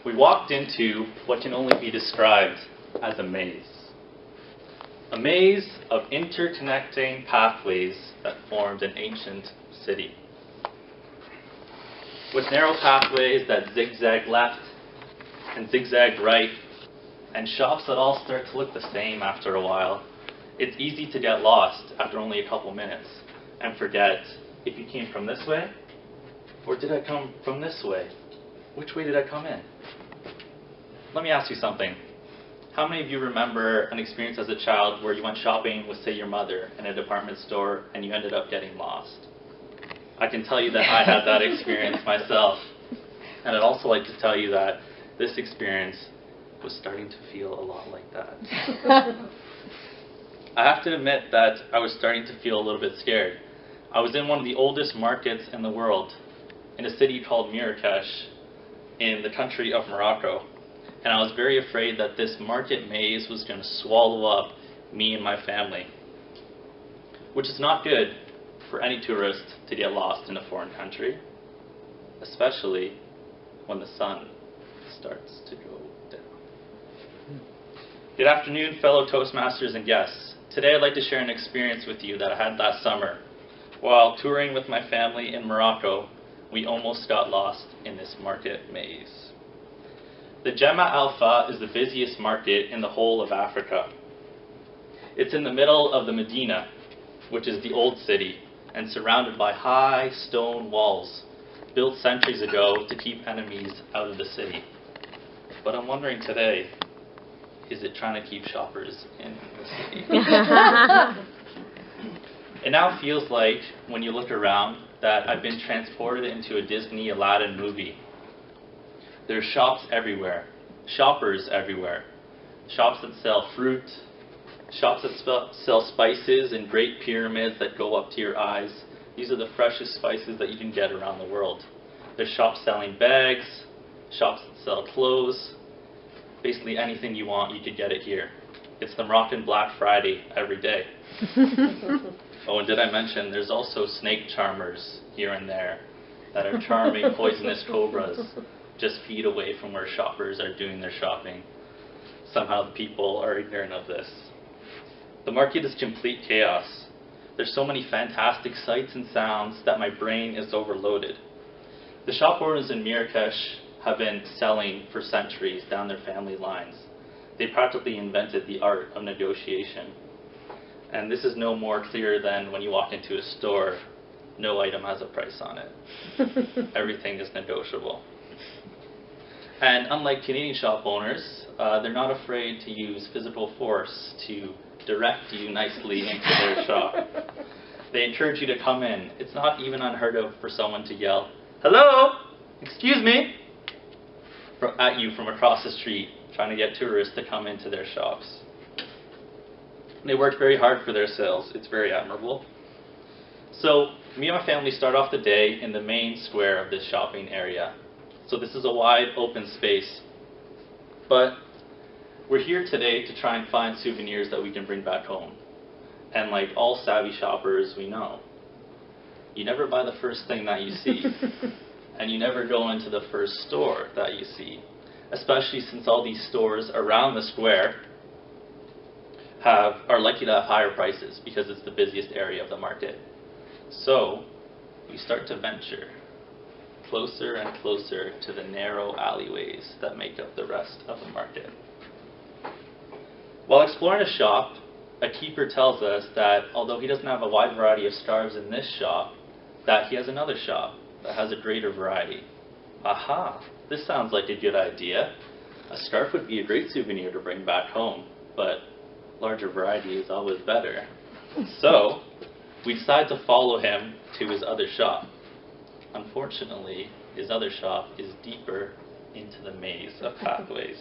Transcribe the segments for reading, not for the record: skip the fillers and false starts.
we walked into what can only be described as a maze. A maze of interconnecting pathways that formed an ancient city. With narrow pathways that zigzag left and zigzag right, and shops that all start to look the same after a while, it's easy to get lost after only a couple minutes and forget if you came from this way, or did I come from this way? Which way did I come in? Let me ask you something. How many of you remember an experience as a child where you went shopping with, say, your mother in a department store and you ended up getting lost? I can tell you that I had that experience myself. And I'd also like to tell you that this experience was starting to feel a lot like that. I have to admit that I was starting to feel a little bit scared. I was in one of the oldest markets in the world, in a city called Marrakesh, in the country of Morocco. And I was very afraid that this market maze was going to swallow up me and my family, which is not good for any tourist to get lost in a foreign country, especially when the sun starts to go down. Good afternoon, fellow Toastmasters and guests. Today I'd like to share an experience with you that I had last summer. While touring with my family in Morocco, we almost got lost in this market maze. The Gemma Alpha is the busiest market in the whole of Africa. It's in the middle of the Medina, which is the old city, and surrounded by high stone walls built centuries ago to keep enemies out of the city. But I'm wondering today, is it trying to keep shoppers in the city? It now feels like, when you look around, that I've been transported into a Disney Aladdin movie. There's shops everywhere, shoppers everywhere, shops that sell fruit, shops that sell spices and great pyramids that go up to your eyes. These are the freshest spices that you can get around the world. There's shops selling bags, shops that sell clothes. Basically anything you want, you could get it here. It's the Moroccan Black Friday every day. Oh, and did I mention, there's also snake charmers here and there that are charming poisonous cobras just feet away from where shoppers are doing their shopping. Somehow the people are ignorant of this. The market is complete chaos. There's so many fantastic sights and sounds that my brain is overloaded. The shop owners in Marrakesh have been selling for centuries down their family lines. They practically invented the art of negotiation. And this is no more clear than when you walk into a store, no item has a price on it. Everything is negotiable. And unlike Canadian shop owners, they're not afraid to use physical force to direct you nicely into their shop. They encourage you to come in. It's not even unheard of for someone to yell, "Hello, excuse me," at you from across the street, trying to get tourists to come into their shops. They work very hard for their sales. It's very admirable. So me and my family start off the day in the main square of this shopping area. So this is a wide open space. But we're here today to try and find souvenirs that we can bring back home. And like all savvy shoppers, we know, you never buy the first thing that you see. And you never go into the first store that you see. Especially since all these stores around the square are likely to have higher prices because it's the busiest area of the market. So we start to venture closer and closer to the narrow alleyways that make up the rest of the market. While exploring a shop, a keeper tells us that although he doesn't have a wide variety of scarves in this shop, that he has another shop that has a greater variety. Aha, this sounds like a good idea. A scarf would be a great souvenir to bring back home, but larger variety is always better. So we decide to follow him to his other shop. Unfortunately, his other shop is deeper into the maze of pathways.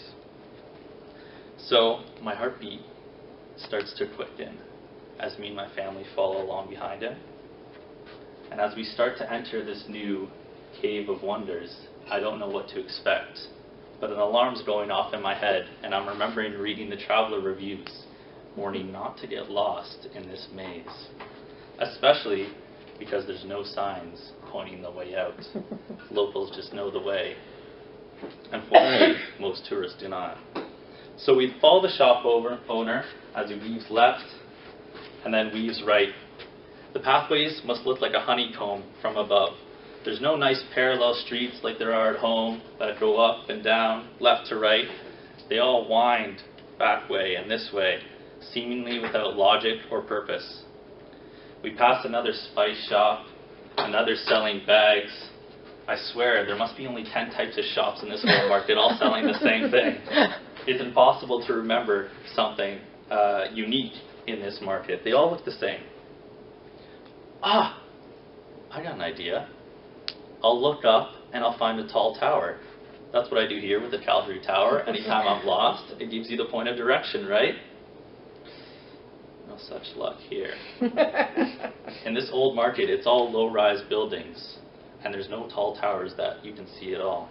So my heartbeat starts to quicken as me and my family follow along behind him. And as we start to enter this new cave of wonders, I don't know what to expect. But an alarm's going off in my head, and I'm remembering reading the traveler reviews, warning not to get lost in this maze. Especially because there's no signs pointing the way out. Locals just know the way. Unfortunately, most tourists do not. So we follow the shop owner as he weaves left and then weaves right. The pathways must look like a honeycomb from above. There's no nice parallel streets like there are at home that go up and down, left to right. They all wind back way and this way, seemingly without logic or purpose. We pass another spice shop, another selling bags. I swear, there must be only 10 types of shops in this whole market all selling the same thing. It's impossible to remember something unique in this market. They all look the same. Ah, I got an idea. I'll look up and I'll find a tall tower. That's what I do here with the Calgary Tower. Anytime I'm lost, it gives you the point of direction, right? No such luck here. In this old market, it's all low-rise buildings, and there's no tall towers that you can see at all.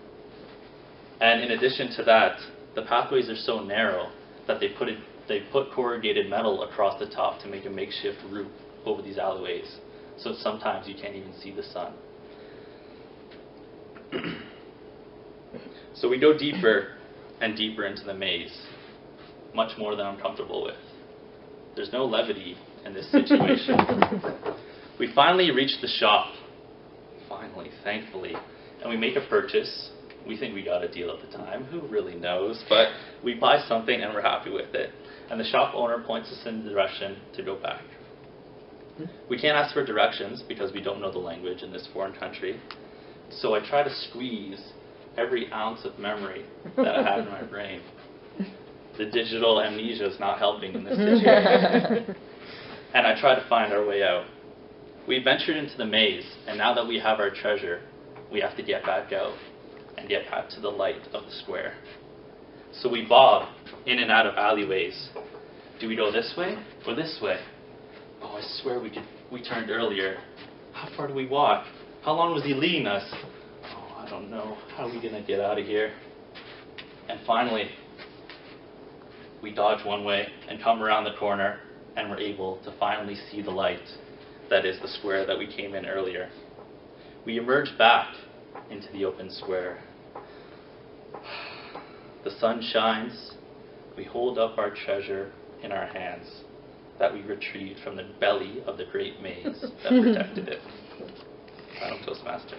And in addition to that, the pathways are so narrow that they put corrugated metal across the top to make a makeshift roof over these alleyways. So sometimes you can't even see the sun. So we go deeper and deeper into the maze, much more than I'm comfortable with. There's no levity in this situation. We finally reach the shop. Finally, thankfully. And we make a purchase. We think we got a deal at the time. Who really knows? But we buy something and we're happy with it. And the shop owner points us in the direction to go back. We can't ask for directions because we don't know the language in this foreign country. So I try to squeeze every ounce of memory that I have in my brain. The digital amnesia is not helping in this situation. And I try to find our way out. We ventured into the maze, and now that we have our treasure, we have to get back out and get back to the light of the square. So we bob in and out of alleyways. Do we go this way or this way? Oh, I swear we turned earlier. How far do we walk? How long was he leading us? Oh, I don't know. How are we going to get out of here? And finally, we dodge one way and come around the corner, and we're able to finally see the light that is the square that we came in earlier. We emerge back into the open square. The sun shines. We hold up our treasure in our hands that we retrieved from the belly of the great maze that protected it. Final Toastmaster.